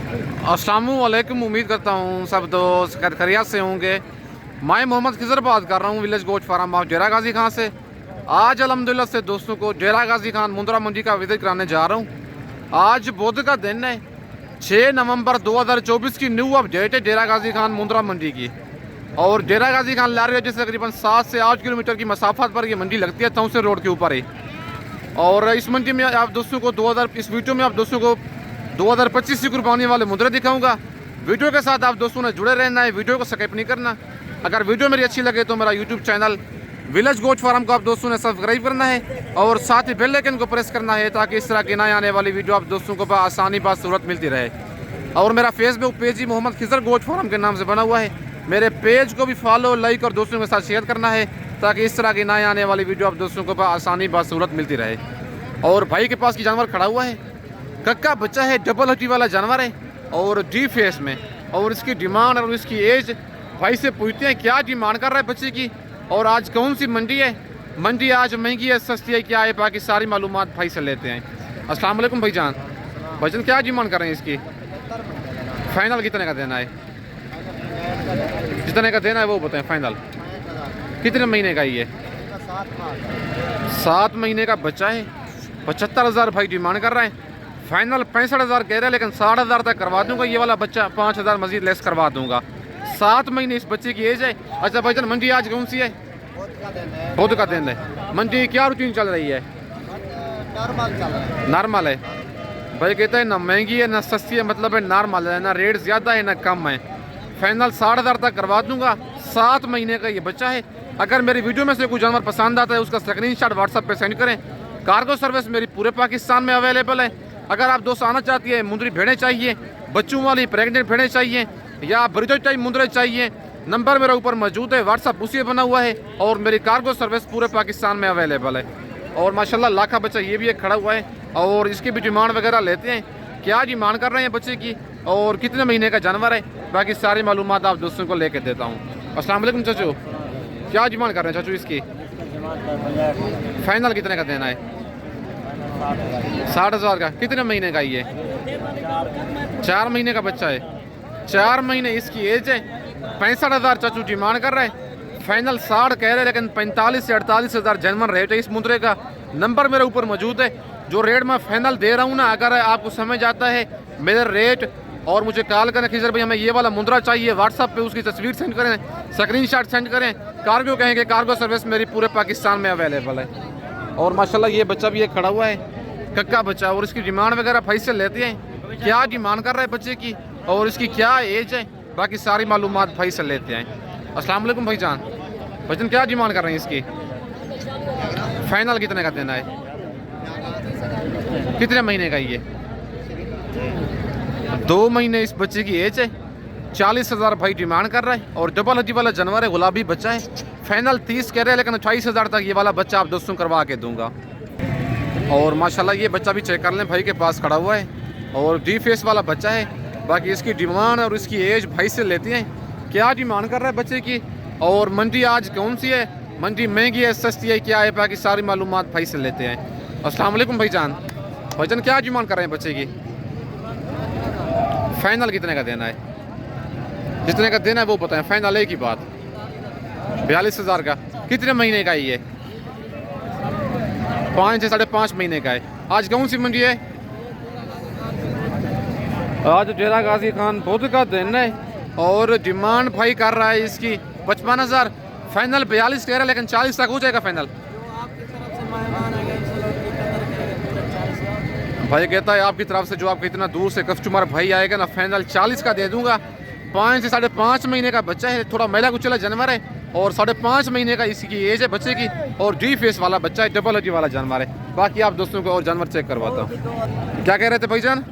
अस्सलामु अलैकुम। उम्मीद करता हूँ सब दोस्त खैरियत से होंगे। मैं मोहम्मद खिजर बात कर रहा हूँ विलेज गोट फार्म ऑफ डेरा गाजी खान से। आज अल्हम्दुलिल्लाह से दोस्तों को डेरा गाजी खान मुंद्रा मंडी का विजिट कराने जा रहा हूँ। आज बुध का दिन है, 6 नवंबर 2024 की न्यू अपडेट है डेरा गाजी खान मुंद्रा मंडी की। और डेरा गाजी खान लारी से तकरीबन 7 से 8 किलोमीटर की मसाफत पर ये मंडी लगती है, तौसे रोड के ऊपर ही। और इस मंडी में आप दोस्तों को इस वीडियो में आप दोस्तों को 2025 की कुर्बानी वाले मुद्रे दिखाऊंगा। वीडियो के साथ आप दोस्तों ने जुड़े रहना है, वीडियो को स्किप नहीं करना। अगर वीडियो मेरी अच्छी लगे तो मेरा YouTube channel village goat farm को आप दोस्तों ने सब्सक्राइब करना है और साथ ही बेल आइकन को प्रेस करना है, ताकि इस तरह की नए आने वाली वीडियो आप दोस्तों को आसानी बासूरत मिलती रहे। और मेरा फेसबुक पेज ही मोहम्मद खिजर गोट फार्म के नाम से बना हुआ है। मेरे पेज को भी फॉलो, लाइक और दोस्तों के साथ शेयर करना है, ताकि इस तरह की नए आने वाली वीडियो आप दोस्तों को आसानी बासूरत मिलती रहे। और भाई के पास की जानवर खड़ा हुआ है, कक्का बच्चा है, डबल हड्डी वाला जानवर है और डी फेस में। और इसकी डिमांड और इसकी एज भाई से पूछते हैं क्या डिमांड कर रहा है बच्चे की, और आज कौन सी मंडी है, मंडी आज महंगी है सस्ती है क्या है, बाकी सारी मालूमात भाई से लेते हैं। अस्सलाम वालेकुम भाईजान। भाईजान क्या डिमांड कर रहे हैं इसकी? फाइनल कितने का देना है? जितने का देना है वो बताएं। फाइनल कितने महीने का ये? 7 महीने का बच्चा है। 75,000 भाई डिमांड कर रहा है। फाइनल 65,000 कह रहे हैं, लेकिन 60,000 तक करवा दूंगा। ये वाला बच्चा 5,000 मजीद लेस करवा दूंगा। 7 महीने इस बच्चे की एज है। अच्छा भाईजान, मंडी आज कौन सी है? बुध का दिन है। मंडी क्या रूटीन चल रही है? नॉर्मल है। भाई कहते हैं ना महंगी है ना सस्ती है, मतलब है नॉर्मल है, ना रेट ज़्यादा है ना कम है। फाइनल 60,000 तक करवा दूंगा। 7 महीने का ये बच्चा है। अगर मेरी वीडियो में से कोई जानवर पसंद आता है उसका स्क्रीनशॉट व्हाट्सएप पे सेंड करें। कार्गो सर्विस मेरी पूरे पाकिस्तान में अवेलेबल है। अगर आप दोस्त आना चाहती है, मुंद्री भेड़ें चाहिए, बच्चों वाली प्रेग्नेंट भेड़ें चाहिए या ब्रिजो टाइप मुंद्रे चाहिए, नंबर मेरे ऊपर मौजूद है, व्हाट्सएप उसी बना हुआ है। और मेरी कार्गो सर्विस पूरे पाकिस्तान में अवेलेबल है। और माशाल्लाह लाखा बच्चा ये भी एक खड़ा हुआ है। और इसकी भी डिमांड वगैरह लेते हैं, क्या डिमांड कर रहे हैं बच्चे की और कितने महीने का जानवर है, बाकी सारी मालूमात आप दोस्तों को लेके देता हूँ। अस्सलाम वालेकुम चाचू, क्या डिमांड कर रहे हैं चाचू इसकी? फाइनल कितने का देना है? 60,000 का। कितने महीने का ये? 4 महीने का बच्चा है। 4 महीने इसकी एज है। 65,000 चाचू डिमांड कर रहे हैं। फाइनल 60 कह रहे हैं, लेकिन 45 से 48,000 जेन्युइन रेट है इस मुद्रे का। नंबर मेरे ऊपर मौजूद है। जो रेट मैं फाइनल दे रहा हूँ ना, अगर आपको समझ आता है मेरे रेट और मुझे कॉल करें, खिजर भाई हमें ये वाला मुद्रा चाहिए, व्हाट्सएप पे उसकी तस्वीर सेंड करें, स्क्रीनशॉट सेंड करें। कार्गो कहेंगे, कार्गो सर्विस मेरी पूरे पाकिस्तान में अवेलेबल है। और माशाल्लाह ये बच्चा भी एक खड़ा हुआ है, कक्का बच्चा। और इसकी डिमांड वगैरह भाई से लेते हैं, क्या डिमांड कर रहा है बच्चे की और इसकी क्या एज है, बाकी सारी मालूमात भाई से लेते हैं। अस्सलाम वालेकुम भाईजान। भाईजान क्या डिमांड कर रहे हैं इसकी? फाइनल कितने का देना है? कितने महीने का ये? 2 महीने इस बच्चे की एज है। 40,000 भाई डिमांड कर रहा है। और डबल हड्डी वाला जानवर है, गुलाबी बच्चा है। फाइनल 30 कह रहे हैं, लेकिन 28,000 तक ये वाला बच्चा आप दोस्तों करवा के दूंगा। और माशाल्लाह ये बच्चा भी चेक कर लें, भाई के पास खड़ा हुआ है और डी फेस वाला बच्चा है। बाकी इसकी डिमांड और इसकी एज भाई से लेते हैं, क्या डिमांड कर रहा है बच्चे की और मंडी आज कौन सी है, मंडी महंगी है सस्ती है क्या है, बाकी सारी मालूमात भाई से लेते हैं। अस्सलाम वालेकुम भाईजान। भाईजान क्या डिमांड कर रहे हैं बच्चे की? फाइनल कितने का देना है? जितने का देना है वो बताएं। फाइनल एक ही बात, 42,000 का। कितने महीने का ये? 5 से 5.5 महीने का है। आज कौन सी मंडी है? आज डेरा गाजी खान बुध का दिन है। और डिमांड भाई कर रहा है इसकी 55,000। फाइनल 42 कह रहा है, लेकिन 40 तक हो जाएगा फाइनल। भाई कहता है आपकी तरफ से जो आपके इतना दूर से कस्टमर भाई आएगा ना, फाइनल 40 का दे दूंगा। 5 से 5.5 महीने का बच्चा है, थोड़ा मैला कुचला जानवर है और 5.5 महीने का इसकी एज है बच्चे की। और डी फेस वाला बच्चा है, डबल हड्डी वाला जानवर है। बाकी आप दोस्तों को और जानवर चेक करवाता हूँ। क्या कह रहे थे भाईजान?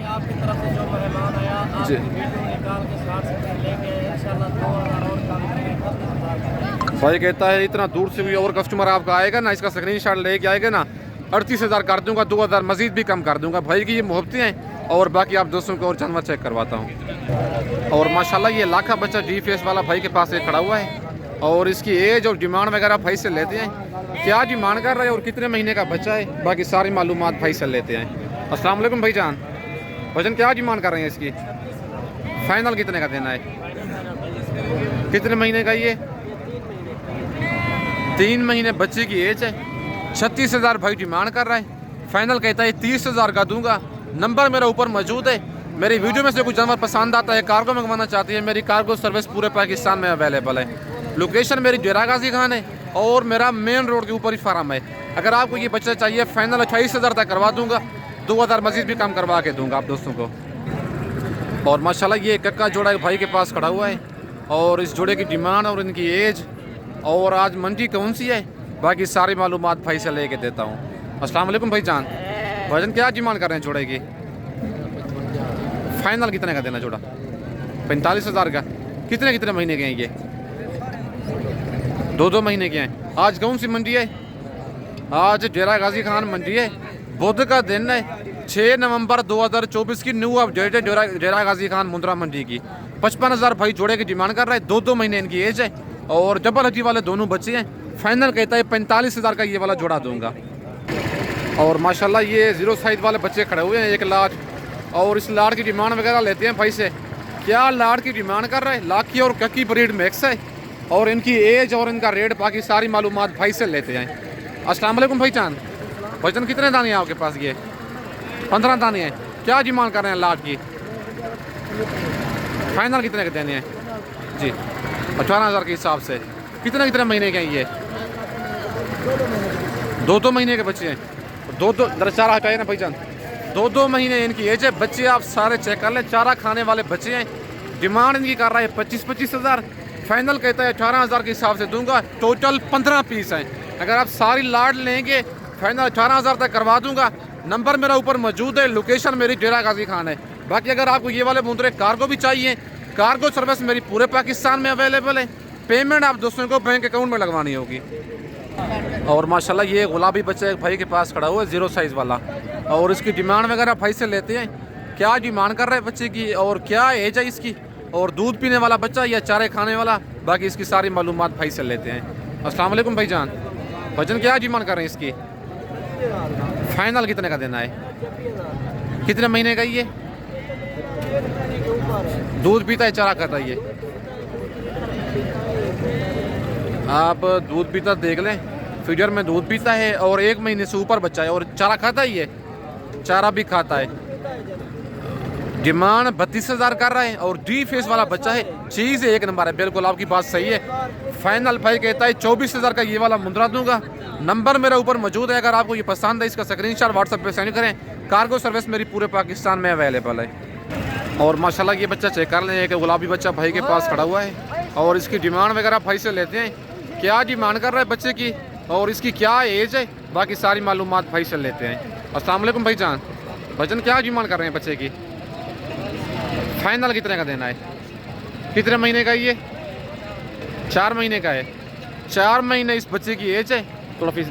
आपकी तरफ से जो मेहमान आया आप जी निकाल के 60 से लेके इंशाल्लाह 2,000 और कम करेंगे। भाई कहता है इतना दूर से भी और कस्टमर आपका आएगा ना, इसका स्क्रीनशॉट लेके आएगा ना, 38,000 कर दूंगा, 2,000 मजीद भी कम कर दूंगा। भाई की ये मोहब्बतें हैं। और बाकी आप दोस्तों को और जानवर चेक करवाता हूँ। और माशाल्लाह ये लाखा बच्चा डी फेस वाला भाई के पास एक खड़ा हुआ है। और इसकी एज और डिमांड वगैरह भाई से लेते हैं, क्या डिमांड कर रहा है और कितने महीने का बच्चा है, बाकी सारी मालूमात भाई से लेते हैं। अस्सलाम वालेकुम भाईजान। वजन क्या डिमांड कर रहे हैं इसकी? फाइनल कितने का देना है? कितने महीने का ये? 3 महीने बच्चे की एज है। 36,000 भाई डिमांड कर रहा है। फाइनल कहता है 30,000 का दूंगा। नंबर मेरा ऊपर मौजूद है। मेरी वीडियो में से कोई जानवर पसंद आता है, कार्गो मंगवाना चाहती है, मेरी कार्गो सर्विस पूरे पाकिस्तान में अवेलेबल है। लोकेशन मेरी जेरा गाजी खान है और मेरा मेन रोड के ऊपर ही फार्म है। अगर आपको ये बच्चा चाहिए फाइनल 28,000 तक करवा दूंगा, 2,000 मजीद भी कम करवा के दूंगा आप दोस्तों को। और माशाल्लाह ये कक्का जोड़ा एक भाई के पास खड़ा हुआ है और इस जोड़े की डिमांड और इनकी एज और आज मंडी कौन सी है, बाकी सारी मालूमात भाई से लेके देता हूँ। अस्सलाम वालेकुम भाईजान, वजन क्या डिमांड कर रहे हैं जोड़े की? फाइनल कितने का देना जोड़ा? 45,000 का। कितने कितने महीने के हैं ये? 2-2 महीने के हैं। आज कौन सी मंडी है? आज जेरा गाजी खान मंडी है। बुध का दिन है, 6 नवंबर 2024 की न्यू अपडेट है जेरा गाजी खान मुंद्रा मंडी की। 55,000 भाई जोड़े की डिमांड कर रहा है। 2-2 महीने इनकी एज है और जबल हजी वाले दोनों बच्चे हैं। फाइनल कहता है 45,000 का ये वाला जोड़ा दूंगा। और माशाल्लाह ये 0 साइज वाले बच्चे खड़े हुए हैं, एक लाट। और इस लाट की डिमांड वगैरह लेते हैं भाई से। क्या लाट की डिमांड कर रहा है? लाखी और कक्की ब्रीड मिक्स है और इनकी एज और इनका रेट बाकी सारी मालूमात भाई से लेते हैं। अस्सलाम वालेकुम भाईजान, वजन कितने दाने हैं आपके पास? ये 15 दाने हैं। क्या डिमांड कर रहे हैं लाट की? फाइनल कितने के देने हैं जी? 18,000 के हिसाब से। कितने कितने महीने के हैं ये? 2-2 महीने के बच्चे हैं। 2-2 चारा हटाए ना भाईजान। 2-2 महीने इनकी एज है। बच्चे आप सारे चेक कर लें, चारा खाने वाले बच्चे हैं। डिमांड इनकी कर रहा है 25,000। फाइनल कहता है 18,000 के हिसाब से दूंगा। टोटल 15 पीस हैं। अगर आप सारी लाट लेंगे फाइनल 18,000 तक करवा दूंगा। नंबर मेरा ऊपर मौजूद है। लोकेशन मेरी जेरा गाजी खान है। बाकी अगर आपको ये वाले मुंद्रे कार्गो भी चाहिए, कार्गो सर्विस मेरी पूरे पाकिस्तान में अवेलेबल है। पेमेंट आप दोस्तों को बैंक अकाउंट में लगवानी होगी। और माशाल्लाह ये गुलाबी बच्चा एक भाई के पास खड़ा हुआ है, 0 साइज़ वाला। और इसकी डिमांड वगैरह भाई से लेते हैं। क्या डिमांड कर रहे हैं बच्चे की और क्या एज है इसकी, और दूध पीने वाला बच्चा या चारे खाने वाला, बाकी इसकी सारी मालूमात भाई से लेते हैं। अस्सलाम वालेकुम भाईजान, वजन क्या डिमांड कर रहे हैं इसकी? फाइनल कितने का देना है? कितने महीने का ये? दूध पीता है, चारा खाता है ये? आप दूध पीता देख लें, फीडर में दूध पीता है और 1 महीने से ऊपर बच्चा है और चारा खाता ही है, चारा भी खाता है। डिमांड 32,000 कर रहा है और डी फेस वाला बच्चा है। चीज़ 1 नंबर है, बिल्कुल आपकी बात सही है। फाइनल भाई कहता है 24,000 का ये वाला मुंद्रा दूंगा। नंबर मेरा ऊपर मौजूद है। अगर आपको ये पसंद है इसका स्क्रीनशॉट व्हाट्सएप पे सेंड करें। कार्गो सर्विस मेरी पूरे पाकिस्तान में अवेलेबल है। और माशाल्लाह ये बच्चा चेक कर लें, एक गुलाबी बच्चा भाई के पास खड़ा हुआ है और इसकी डिमांड वगैरह भाई से लेते हैं। क्या डिमांड कर रहा है बच्चे की और इसकी क्या एज है, बाकी सारी मालूमात भाई से लेते हैं। अस्सलाम वालेकुम भाईजान, वजन क्या डिमांड कर रहे हैं बच्चे की? फाइनल कितने का देना है? कितने महीने का ये? 4 महीने का है। 4 महीने इस बच्चे की एज है। थोड़ा फीस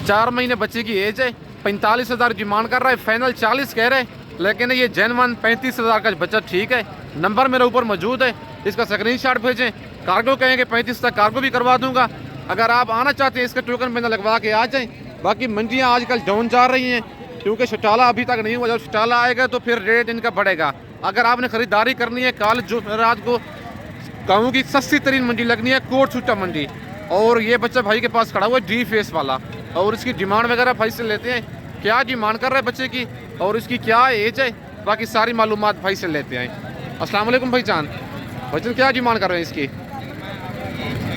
4 महीने बच्चे की एज है। 45,000 डिमांड कर रहा है। फाइनल 40 कह रहे हैं, लेकिन ये जेनवन 35,000 का बच्चा ठीक है। नंबर मेरे ऊपर मौजूद है, इसका स्क्रीनशॉट भेजें। कार्गो कहेंगे 35 तक कार्गो भी करवा दूंगा। अगर आप आना चाहते हैं इसके टोकन में लगवा के आ जाएं। बाकी मंडियाँ आजकल डाउन जा रही हैं क्योंकि शटाला अभी तक नहीं हुआ। जब शटाला आएगा तो फिर रेट इनका बढ़ेगा। अगर आपने ख़रीदारी करनी है, कल जो रात को गाँव की सस्ती तरीन मंडी लगनी है, कोट छुट्टा मंडी। और ये बच्चा भाई के पास खड़ा हुआ है, डी फेस वाला। और इसकी डिमांड वगैरह भाई से लेते हैं। क्या डिमांड कर रहा है बच्चे की और इसकी क्या एज है, बाकी सारी मालूमात भाई से लेते हैं। अस्सलाम वालेकुम भाईजान, वजन क्या डिमांड कर रहे हैं इसकी?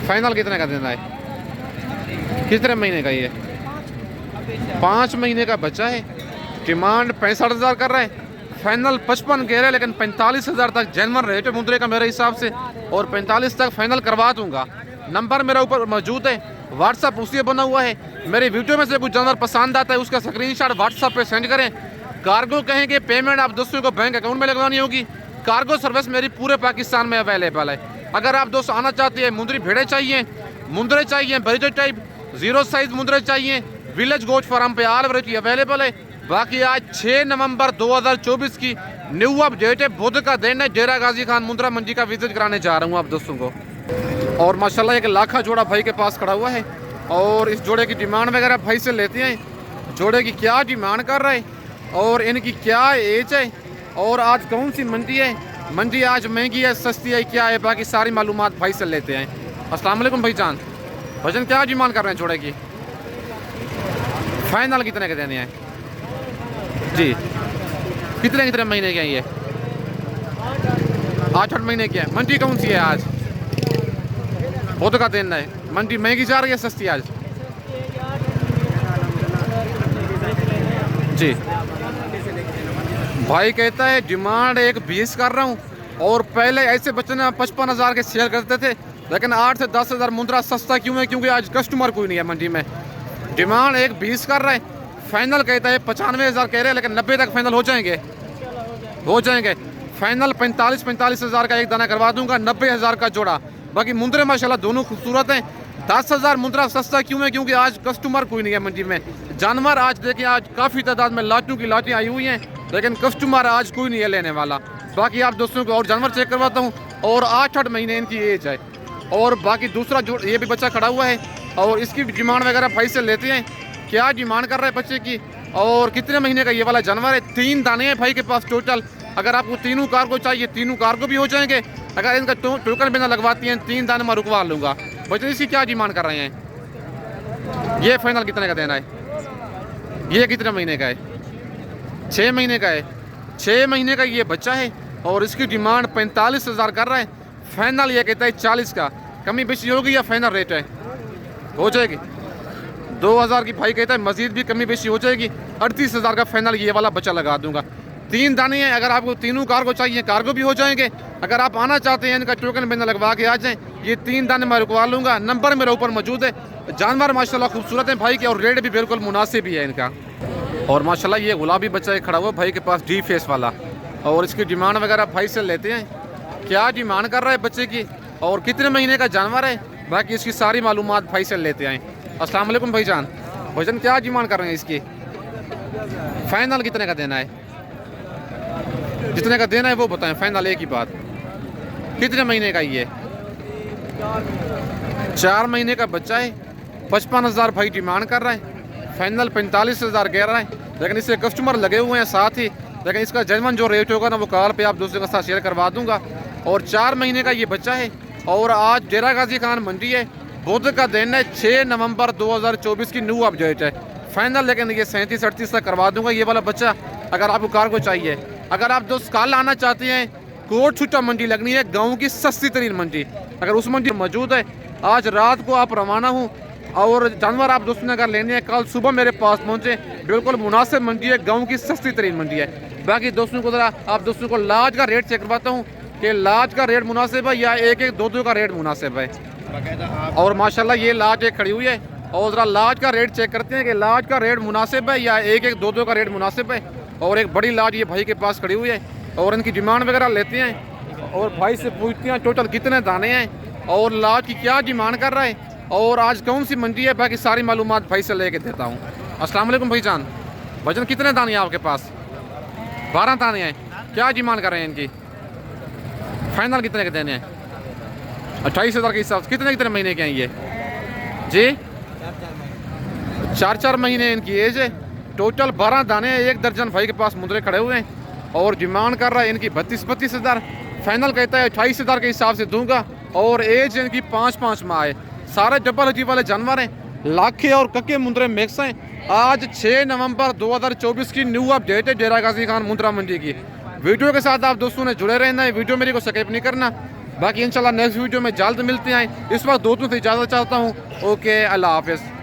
फाइनल कितने का देना है? कितने महीने का ये? 5 महीने का बच्चा है। डिमांड 65,000 कर रहा है। फाइनल 55 कह रहे हैं, लेकिन 45,000 तक जेनवन रेट है मुंद्रे का मेरे हिसाब से, और 45 तक फाइनल करवा दूंगा। नंबर मेरा ऊपर मौजूद है, व्हाट्सअप उसी बना हुआ है। मेरी वीडियो में से कुछ जानवर पसंद आता है उसका स्क्रीनशॉट व्हाट्सअप पे सेंड करें। कार्गो कहेंगे पेमेंट आप दोस्तों को बैंक अकाउंट में लगवानी होगी। कार्गो सर्विस मेरी पूरे पाकिस्तान में अवेलेबल है। अगर आप दोस्त आना चाहते हैं, मुंद्री भेड़े चाहिए, मुंद्रे चाहिए बरीजर टाइप, 0 साइज मुंद्रे चाहिए, विलेज गोट फार्म पे आल वैरायटी अवेलेबल है। बाकी आज 6 नवंबर 2024 की न्यू अपडेट है। बुध का दिन है। जेरा गाजी खान मुंद्रा मंडी का विजिट कराने जा रहा हूँ आप दोस्तों को। और माशाल्लाह एक लाखा जोड़ा भाई के पास खड़ा हुआ है और इस जोड़े की डिमांड वगैरह भाई से लेते हैं। जोड़े की क्या डिमांड कर रहा है, और इनकी क्या एज है और आज कौन सी मंडी है, मंडी आज महंगी है सस्ती है क्या है, बाकी सारी मालूमात भाई से लेते हैं। अस्सलाम वालेकुम भाईजान, वजन क्या डिमांड कर रहे हैं जोड़े की, फाइनल कितने के देने हैं जी, कितने कितने महीने के हैं ये, 8-8 महीने के हैं। मंडी कौन सी है आज, बहुत का दिन है, मंडी महंगी जा रही है सस्ती आज जी। भाई कहता है डिमांड 1,20 कर रहा हूँ और पहले ऐसे बच्चे ने 55,000 के शेयर करते थे, लेकिन 8 से 10,000 मुंद्रा सस्ता क्यों है, क्योंकि आज कस्टमर कोई नहीं है मंडी में। डिमांड 1,20 कर रहे हैं, फाइनल कहता है 95,000 कह रहे हैं, लेकिन 90 तक फाइनल हो जाएंगे, हो जाएंगे। फाइनल 45,000 का एक दाना करवा दूंगा, 90,000 का जोड़ा। बाकी मुंद्रे माशाल्लाह दोनों खूबसूरत हैं। 10,000 मुंद्रा सस्ता क्यों है, क्योंकि आज कस्टमर कोई नहीं है मंडी में। जानवर आज देखिए, आज काफ़ी तादाद में लाटू की लाटें आई हुई हैं, लेकिन कस्टमर आज कोई नहीं है लेने वाला। बाकी आप दोस्तों को और जानवर चेक करवाता हूँ, और 8-8 महीने इनकी एज है। और बाकी दूसरा जो ये भी बच्चा खड़ा हुआ है, और इसकी डिमांड वगैरह भाई से लेते हैं, क्या डिमांड कर रहा है बच्चे की और कितने महीने का ये वाला जानवर है। 3 दाने हैं भाई के पास टोटल। अगर आपको तीनों कार्गो चाहिए, तीनों कार्गो भी हो जाएंगे। अगर इनका टोकन बिना लगवाती हैं 3 दाने मैं रुकवा लूँगा। बच्चे इसकी क्या डिमांड कर रहे हैं, ये फाइनल कितने का देना है, ये कितने महीने का है, 6 महीने का है। 6 महीने का ये बच्चा है और इसकी डिमांड 45,000 कर रहा है। फाइनल ये कहता है 40 का, कमी बेशी होगी या फाइनल रेट है, हो जाएगी। 2,000 की भाई कहता है, मजीद भी कमी बेशी हो जाएगी। 38,000 का फाइनल ये वाला बच्चा लगा दूंगा। 3 दाने हैं, अगर आपको तीनों कार्गो चाहिए कार्गो भी हो जाएंगे। अगर आप आना चाहते हैं इनका टोकन बिना लगवा के आ जाएं, ये 3 दाने मैं रुकवा लूँगा। नंबर मेरे ऊपर मौजूद है। जानवर माशाल्लाह खूबसूरत है भाई के, और रेट भी बिल्कुल मुनासिब ही है इनका। और माशाल्लाह ये गुलाबी बच्चा एक खड़ा हुआ भाई के पास, डी फेस वाला, और इसकी डिमांड वगैरह भाई से लेते हैं, क्या डिमांड कर रहा है बच्चे की और कितने महीने का जानवर है, बाकी इसकी सारी मालूमात भाई से लेते हैं। अस्सलाम वालेकुम भाईजान, भाईजान क्या डिमांड कर रहे हैं इसकी, फाइनल कितने का देना है, जितने का देना है वो बताएं, फाइनल एक ही बात। कितने महीने का ये, 4 महीने का बच्चा है। 55,000 भाई डिमांड कर रहा है, फाइनल 45,000 कह रहा है, लेकिन इससे कस्टमर लगे हुए हैं साथ ही। लेकिन इसका जेन्युइन जो रेट होगा ना वो कॉल पे आप दोस्तों के साथ शेयर करवा दूंगा। और 4 महीने का ये बच्चा है, और आज डेरा गाजी खान मंडी है, बुध का दिन है, 6 नवंबर 2024 की न्यू अपडेट है फाइनल। लेकिन ये 37-38 तक करवा दूंगा ये वाला बच्चा, अगर आपको कार्गो चाहिए। अगर आप दोस्त कल आना चाहते हैं, कोट छुट्टा मंडी लगनी है, गाँव की सस्ती तरीन मंडी, अगर उस मंडी मौजूद है, आज रात को आप रवाना हूँ। और जानवर आप दोस्तों ने अगर लेने हैं, कल सुबह मेरे पास पहुँचे, बिल्कुल मुनासिब मंडी है, गाँव की सस्ती तरीन मंडी है। बाकी दोस्तों को ज़रा आप दोस्तों को लाज का रेट चेक करवाता हूँ कि लाज का रेट मुनासिब है या 1-1, 2-2 का रेट मुनासिब है। और माशाल्लाह ये लाज एक खड़ी हुई है, और ज़रा लाज का रेट चेक करते हैं कि लाज का रेट मुनासिब है या 1-1, 2-2 का रेट मुनासिब है। और एक बड़ी लाज ये भाई के पास खड़ी हुई है, और इनकी डिमांड वगैरह लेते हैं और भाई से पूछते हैं टोटल कितने दाने हैं और लाज की क्या डिमांड कर रहा है और आज कौन सी मंडी है। बाकी सारी मालूमात भाई से लेके देता हूँ। अस्सलाम वालेकुम भाईजान, भाईजान कितने दाने हैं आपके पास, 12 दाने हैं, क्या डिमांड कर रहे हैं इनकी, फाइनल कितने के देने हैं, 28,000 के हिसाब से। कितने कितने महीने के हैं ये जी, 4-4 महीने इनकी एज है। टोटल 12 दाने हैं, 1 दर्जन भाई के पास मुंद्रे खड़े हुए हैं, और डिमांड कर रहा है इनकी 32,000। फाइनल कहता है 28,000 के हिसाब से दूंगा, और एज इनकी 5-5 माह है। सारे डबल हजी वाले जानवर हैं, लाखे और कक्के मुंद्रे मिक्स हैं। आज 6 नवंबर 2024 की न्यू अपडेट है डेरा गाजी खान मुंद्रा मंडी की। वीडियो के साथ आप दोस्तों ने जुड़े रहना है, वीडियो मेरी को स्किप नहीं करना। बाकी इंशाल्लाह नेक्स्ट वीडियो में जल्द मिलते हैं। इस वक्त दोस्तों से इजाज़त चाहता हूँ। ओके, अल्लाह हाफिज़।